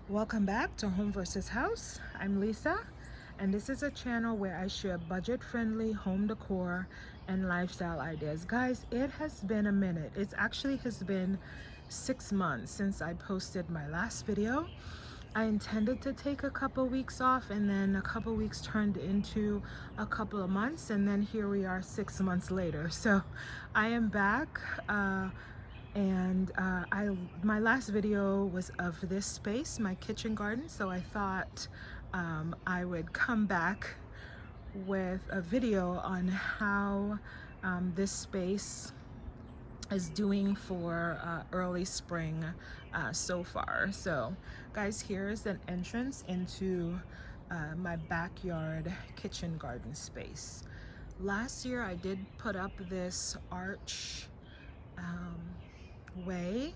Welcome back to Home vs. House. I'm Lisa, and this is a channel where I share budget-friendly home decor and lifestyle ideas. Guys, it has been a minute. It actually has been 6 months since I posted my last video. I intended to take a couple weeks off, and then a couple weeks turned into a couple of months, and then here we are 6 months later. So I am back. My last video was of this space, my kitchen garden, so I thought I would come back with a video on how this space is doing for early spring so far. So guys, here's an entrance into my backyard kitchen garden space. Last year I did put up this arch way.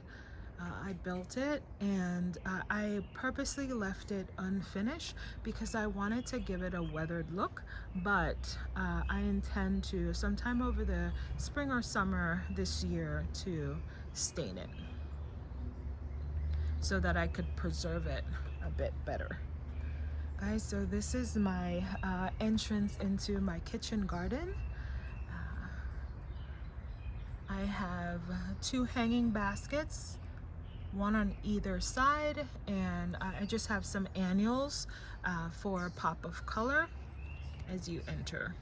I built it, and I purposely left it unfinished because I wanted to give it a weathered look, but I intend to sometime over the spring or summer this year to stain it so that I could preserve it a bit better. Guys, so this is my entrance into my kitchen garden. I have 2 hanging baskets, one on either side, and I just have some annuals for a pop of color as you enter.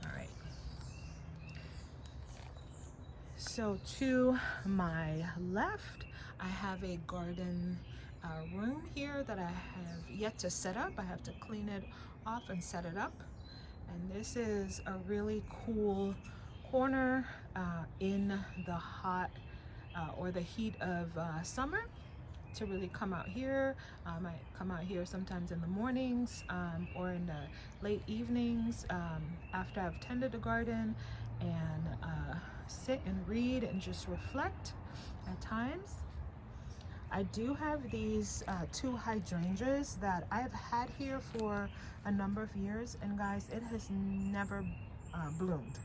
All right. So to my left, I have a garden room here that I have yet to set up. I have to clean it off and set it up. And this is a really cool corner in the hot or the heat of summer to really come out here. I might come out here sometimes in the mornings or in the late evenings after I've tended the garden, and sit and read and just reflect at times. I do have these 2 hydrangeas that I've had here for a number of years, and guys, it has never bloomed.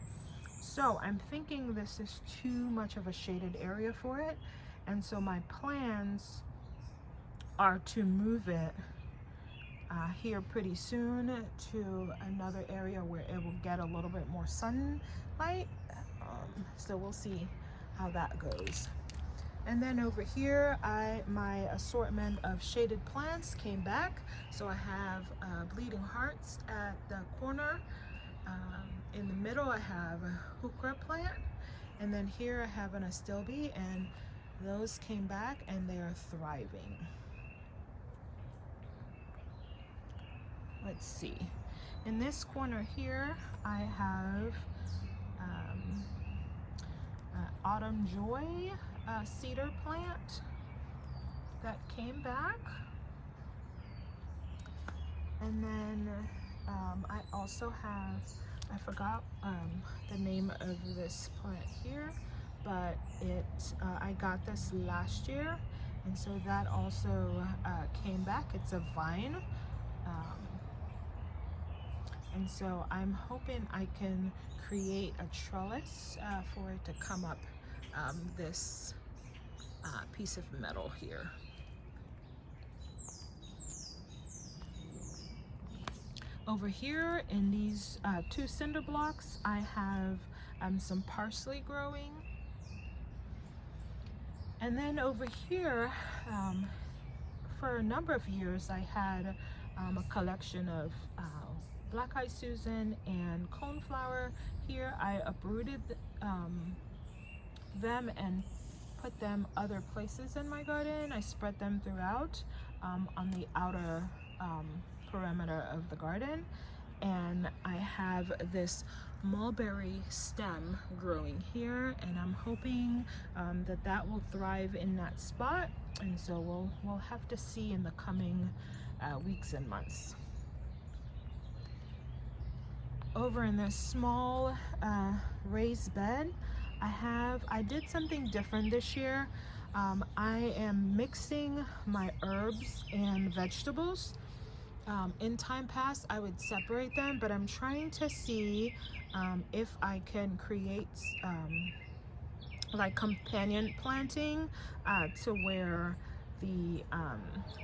So I'm thinking this is too much of a shaded area for it, and so my plans are to move it here pretty soon to another area where it will get a little bit more sunlight. So we'll see how that goes. And then over here, my assortment of shaded plants came back. So I have bleeding hearts at the corner. In the middle, I have a heuchera plant. And then here I have an astilbe, and those came back and they are thriving. Let's see. In this corner here, I have Autumn Joy cedar plant that came back. And then I also have, I forgot the name of this plant here, but I got this last year, and so that also came back. It's a vine. And so I'm hoping I can create a trellis for it to come up this piece of metal here. Over here in these 2 cinder blocks, I have some parsley growing. And then over here, for a number of years, I had a collection of black-eyed Susan and coneflower. Here I uprooted them and put them other places in my garden. I spread them throughout on the outer perimeter of the garden. And I have this mulberry stem growing here, and I'm hoping that will thrive in that spot. And so we'll have to see in the coming weeks and months. Over in this small raised bed, I did something different this year. I am mixing my herbs and vegetables. In time past, I would separate them, but I'm trying to see if I can create like companion planting to where the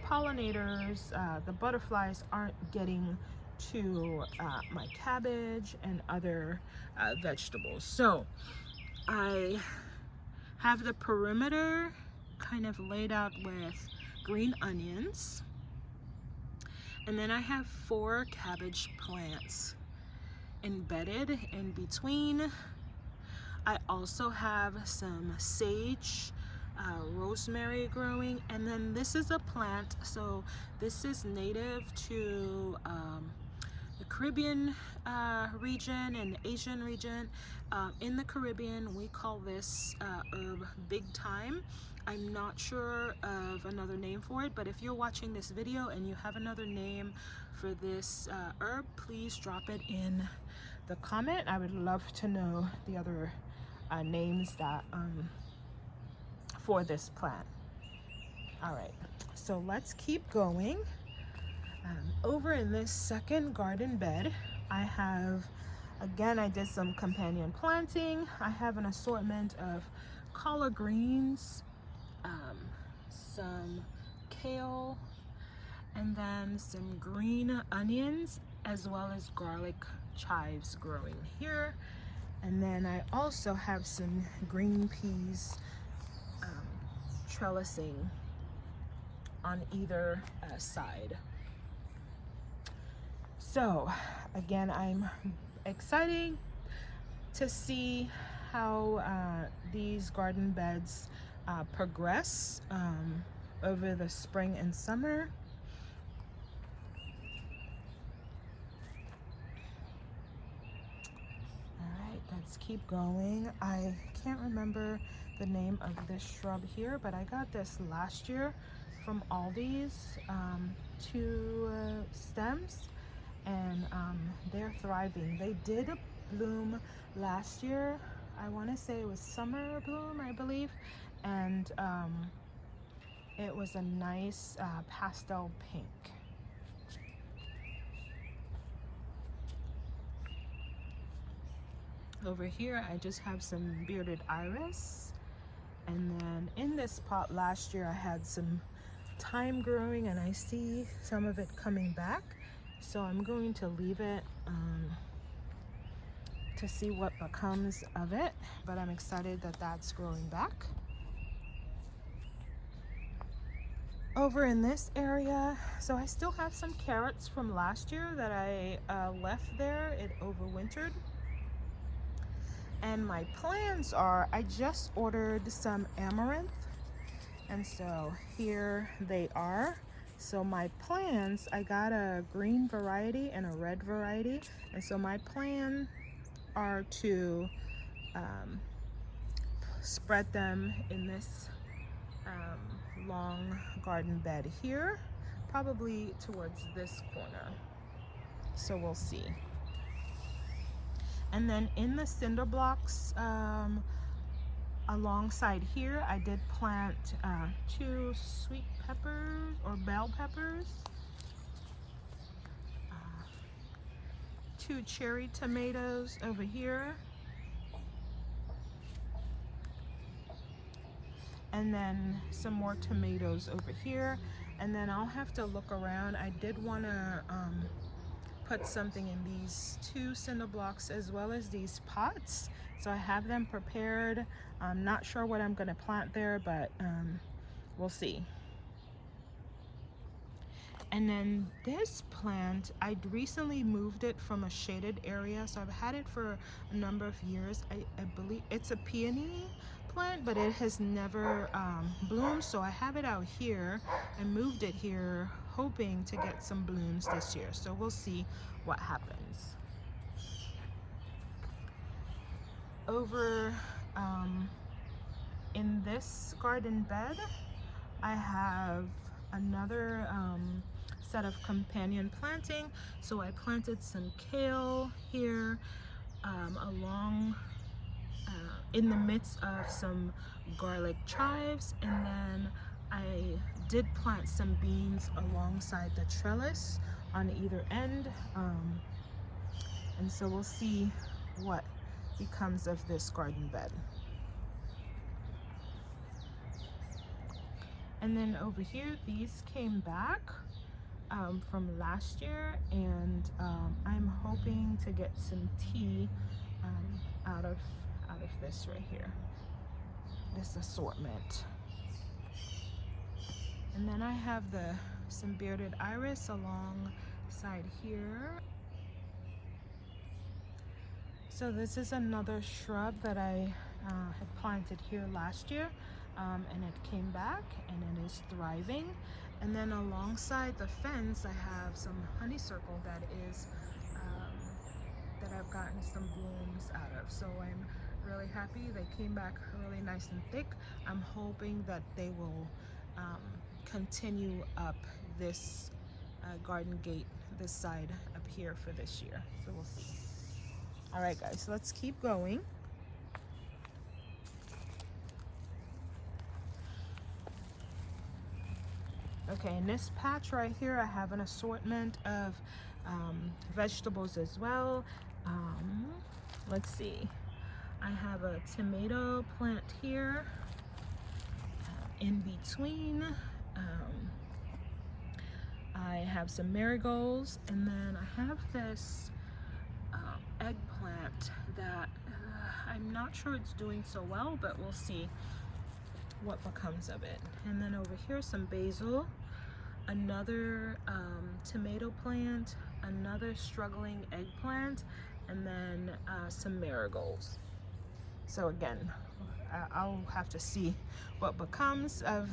pollinators, the butterflies aren't getting to my cabbage and other vegetables. So I have the perimeter kind of laid out with green onions, and then I have 4 cabbage plants embedded in between. I also have some sage, rosemary growing, and then this is a plant, so this is native to the Caribbean region and Asian region. In the Caribbean, we call this herb big thyme. I'm not sure of another name for it, but if you're watching this video and you have another name for this herb, please drop it in the comment. I would love to know the other names that for this plant. All right, so let's keep going. Over in this second garden bed, I have, again, I did some companion planting. I have an assortment of collard greens, some kale, and then some green onions, as well as garlic chives growing here. And then I also have some green peas trellising on either side. So again, I'm excited to see how these garden beds progress over the spring and summer. Let's keep going. I can't remember the name of this shrub here, but I got this last year from Aldi's, 2 stems, and they're thriving. They did bloom last year. I want to say it was summer bloom, I believe, and it was a nice pastel pink. Over here, I just have some bearded iris. And then in this pot last year, I had some thyme growing, and I see some of it coming back. So I'm going to leave it to see what becomes of it. But I'm excited that that's growing back. Over in this area, so I still have some carrots from last year that I left there. It overwintered. And my plans are, I just ordered some amaranth, and so here they are. So my plans, I got a green variety and a red variety, and so my plan are to spread them in this long garden bed here, probably towards this corner. So we'll see. And then in the cinder blocks alongside here, I did plant 2 sweet peppers or bell peppers, 2 cherry tomatoes over here, and then some more tomatoes over here. And then I'll have to look around. I did want to put something in these 2 cinder blocks as well as these pots, so I have them prepared. I'm not sure what I'm going to plant there, but we'll see. And then this plant, I recently moved it from a shaded area, so I've had it for a number of years. I believe it's a peony plant, but it has never bloomed, so I have it out here. I moved it here hoping to get some blooms this year, so we'll see what happens. Over in this garden bed, I have another set of companion planting. So I planted some kale here along in the midst of some garlic chives, and then I did plant some beans alongside the trellis on either end, and so we'll see what becomes of this garden bed. And then over here, these came back from last year, and I'm hoping to get some tea out of this right here, this assortment. And then I have some bearded iris alongside here. So this is another shrub that I had planted here last year, and it came back and it is thriving. And then alongside the fence, I have some honeysuckle that is that I've gotten some blooms out of. So I'm really happy. They came back really nice and thick. I'm hoping that they will continue up this garden gate, this side up here for this year. So we'll see. All right, guys, let's keep going. Okay, in this patch right here, I have an assortment of vegetables as well. Let's see. I have a tomato plant here. In between, I have some marigolds, and then I have this eggplant that I'm not sure it's doing so well, but we'll see what becomes of it. And then over here, some basil, another tomato plant, another struggling eggplant, and then some marigolds. So again, I'll have to see what becomes of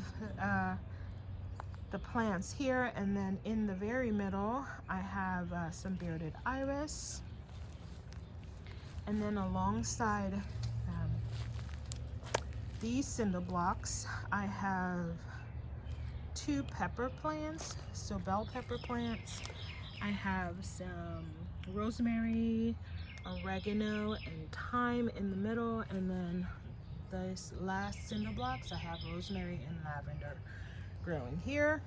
the plants here. And then in the very middle, I have some bearded iris. And then alongside these cinder blocks, I have 2 pepper plants, so bell pepper plants. I have some rosemary, oregano, and thyme in the middle, and then this last cinder blocks, I have rosemary and lavender growing here.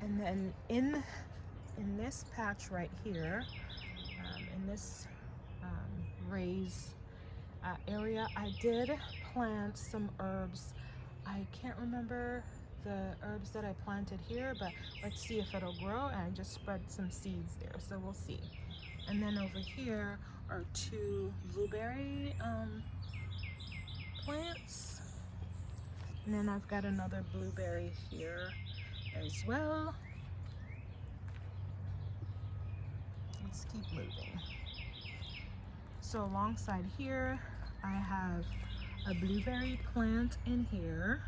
And then in this patch right here, in this raised area, I did plant some herbs. I can't remember the herbs that I planted here, but let's see if it'll grow. And I just spread some seeds there, so we'll see. And then over here are 2 blueberry plants. And then I've got another blueberry here as well. Let's keep moving. So alongside here, I have a blueberry plant in here,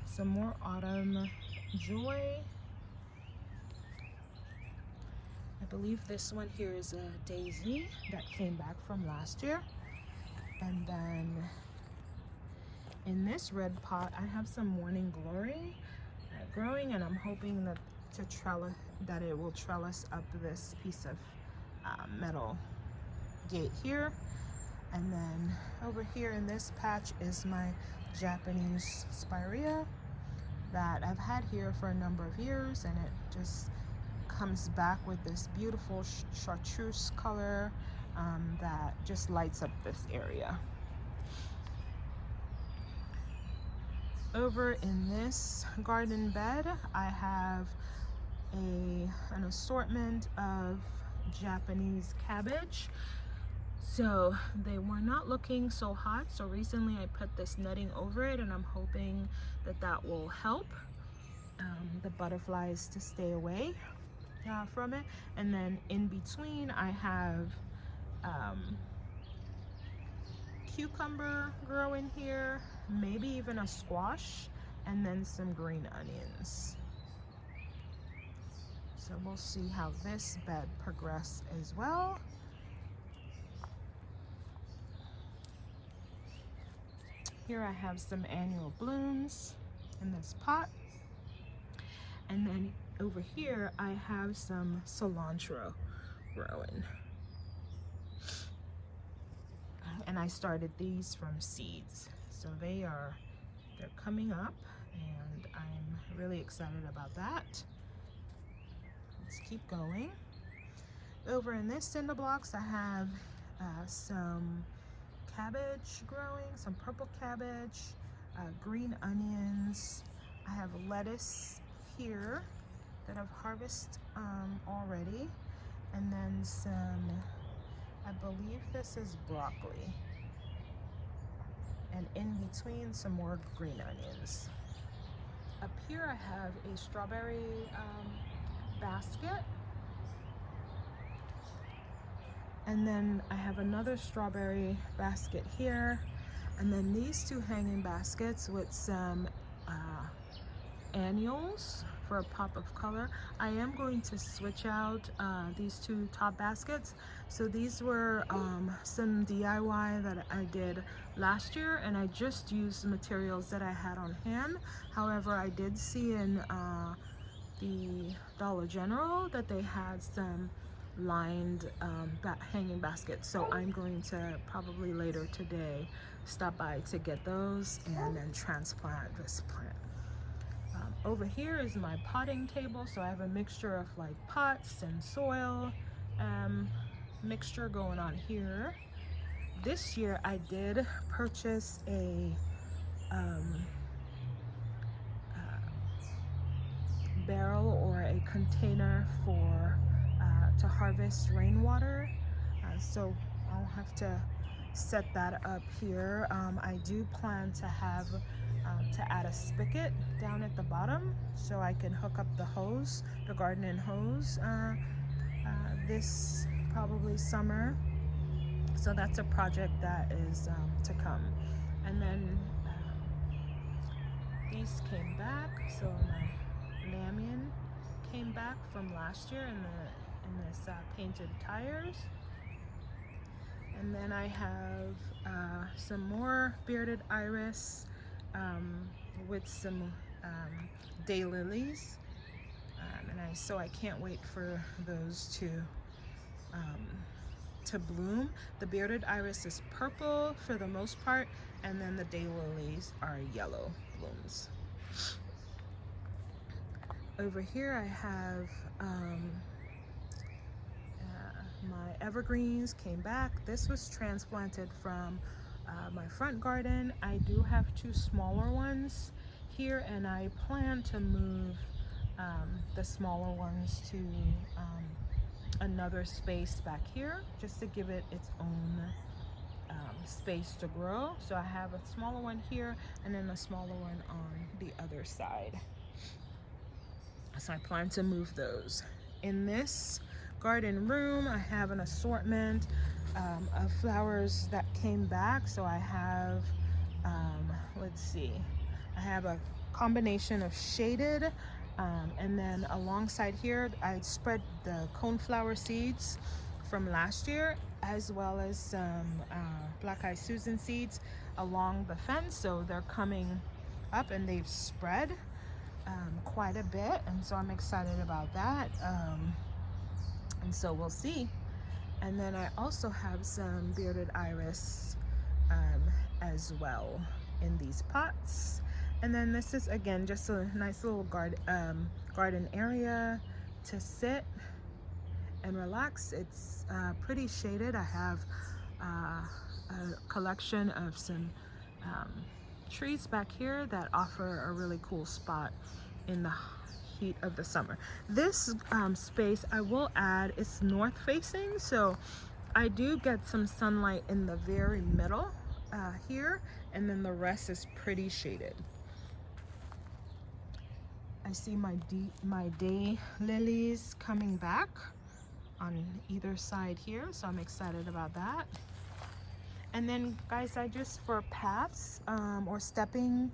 some more autumn joy. I believe this one here is a daisy that came back from last year. And then in this red pot, I have some morning glory growing, and I'm hoping that it will trellis up this piece of metal gate here. And then over here in this patch is my Japanese spirea that I've had here for a number of years, and it just comes back with this beautiful chartreuse color that just lights up this area. Over in this garden bed, I have an assortment of Japanese cabbage. So they were not looking so hot, so recently I put this netting over it, and I'm hoping that that will help the butterflies to stay away from it. And then in between, I have cucumber growing here, maybe even a squash, and then some green onions. So we'll see how this bed progresses as well. Here I have some annual blooms in this pot. And then over here I have some cilantro growing. And I started these from seeds. So they're coming up, and I'm really excited about that. Let's keep going. Over in this cinder blocks, I have some cabbage growing, some purple cabbage, green onions. I have lettuce here that I've harvested already, and then some, I believe this is broccoli, and in between some more green onions. Up here I have a strawberry basket, and then I have another strawberry basket here, and then these two hanging baskets with some annuals for a pop of color. I am going to switch out these two top baskets. So these were some DIY that I did last year, and I just used the materials that I had on hand. However, I did see in the Dollar General that they had some lined hanging baskets, so I'm going to probably later today stop by to get those and then transplant this plant. Over here is my potting table, so I have a mixture of like pots and soil mixture going on here. This year I did purchase a barrel or a container for to harvest rainwater, so I'll have to set that up here. I do plan to have to add a spigot down at the bottom so I can hook up the hose, the gardening hose, this probably summer. So that's a project that is to come. And then these came back, so my lamian came back from last year in this painted tires. And then I have some more bearded iris with some daylilies, and so I can't wait for those to bloom. The bearded iris is purple for the most part, and then the daylilies are yellow blooms. Over here I have my evergreens came back. This was transplanted from my front garden. I do have two smaller ones here, and I plan to move the smaller ones to another space back here just to give it its own space to grow. So I have a smaller one here and then a smaller one on the other side. So I plan to move those. In this garden room, I have an assortment of flowers that came back. So I have, let's see, I have a combination of shaded, and then alongside here, I spread the coneflower seeds from last year, as well as some black-eyed Susan seeds along the fence. So they're coming up and they've spread quite a bit, and so I'm excited about that. And so we'll see. And then I also have some bearded iris as well in these pots. And then this is again just a nice little garden area to sit and relax. It's pretty shaded. I have a collection of some trees back here that offer a really cool spot in the heat of the summer. This space, I will add, it's north facing, so I do get some sunlight in the very middle here, and then the rest is pretty shaded. I see my day lilies coming back on either side here, so I'm excited about that. And then guys, I just, for paths or stepping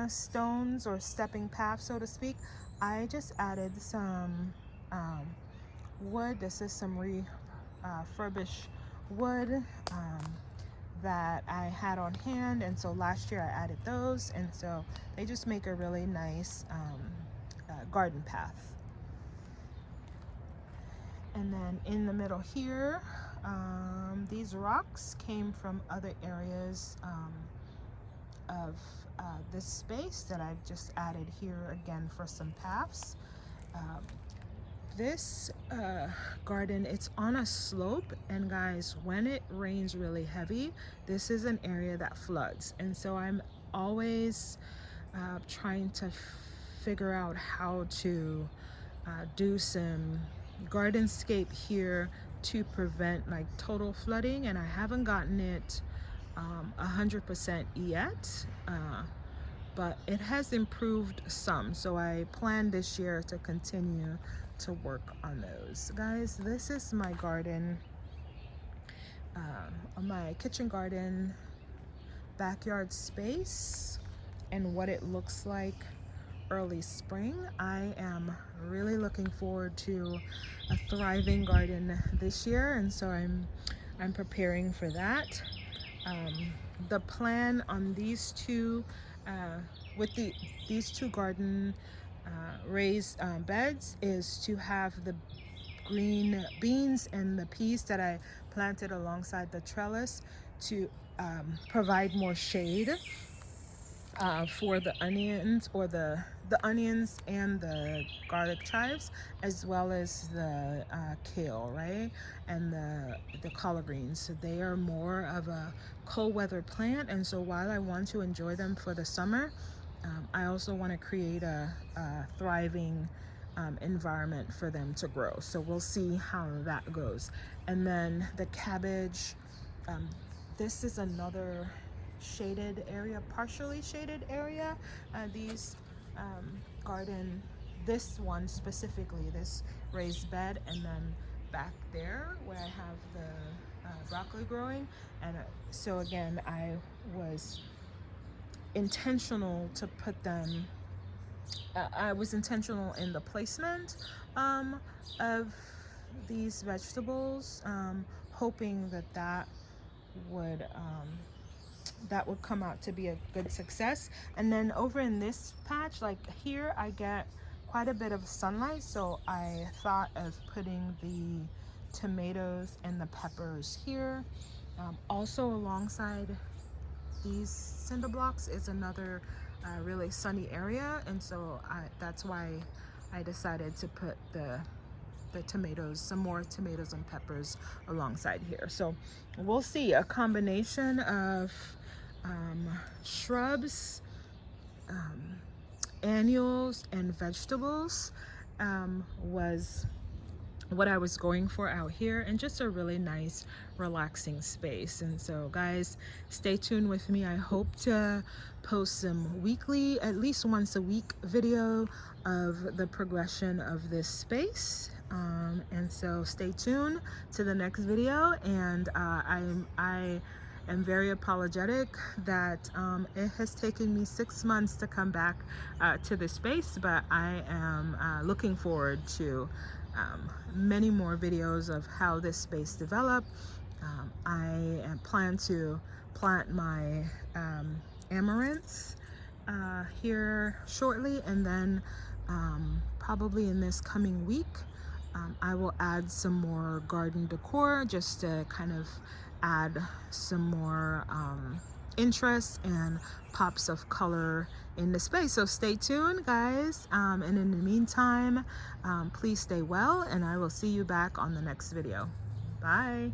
stones or stepping paths, so to speak, I just added some wood. This is some refurbished wood that I had on hand, and so last year I added those, and so they just make a really nice garden path. And then in the middle here, these rocks came from other areas of this space that I've just added here again for some paths. this garden, it's on a slope, and guys, when it rains really heavy, this is an area that floods. And so I'm always trying to figure out how to do some gardenscape here to prevent like total flooding, and I haven't gotten it 100% yet, but it has improved some, so I plan this year to continue to work on those. Guys, this is my garden, my kitchen garden backyard space, and what it looks like early spring. I am really looking forward to a thriving garden this year, and so I'm preparing for that. The plan on these two these two garden raised beds is to have the green beans and the peas that I planted alongside the trellis to provide more shade for the onions, or the onions and the garlic chives, as well as the kale, right, and the collard greens. So they are more of a cold weather plant, and so while I want to enjoy them for the summer, I also want to create a thriving environment for them to grow. So we'll see how that goes. And then the cabbage, this is another shaded area, partially shaded area. These garden, this one specifically, this raised bed, and then back there where I have the broccoli growing. And so again, I was intentional to put them, I was intentional in the placement of these vegetables, hoping that would come out to be a good success. And then over in this patch, like here, I get quite a bit of sunlight, so I thought of putting the tomatoes and the peppers here. Also alongside these cinder blocks is another really sunny area, and so that's why I decided to put the tomatoes, some more tomatoes and peppers alongside here. So we'll see. A combination of shrubs, annuals, and vegetables was what I was going for out here, and just a really nice relaxing space. And so guys, stay tuned with me. I hope to post some weekly, at least once a week, video of the progression of this space. And so stay tuned to the next video. And I am very apologetic that it has taken me 6 months to come back to this space, but I am looking forward to many more videos of how this space developed. I plan to plant my amaranths here shortly, and then probably in this coming week I will add some more garden decor, just to kind of add some more interest and pops of color in the space. So stay tuned, guys, and in the meantime, please stay well, and I will see you back on the next video. Bye.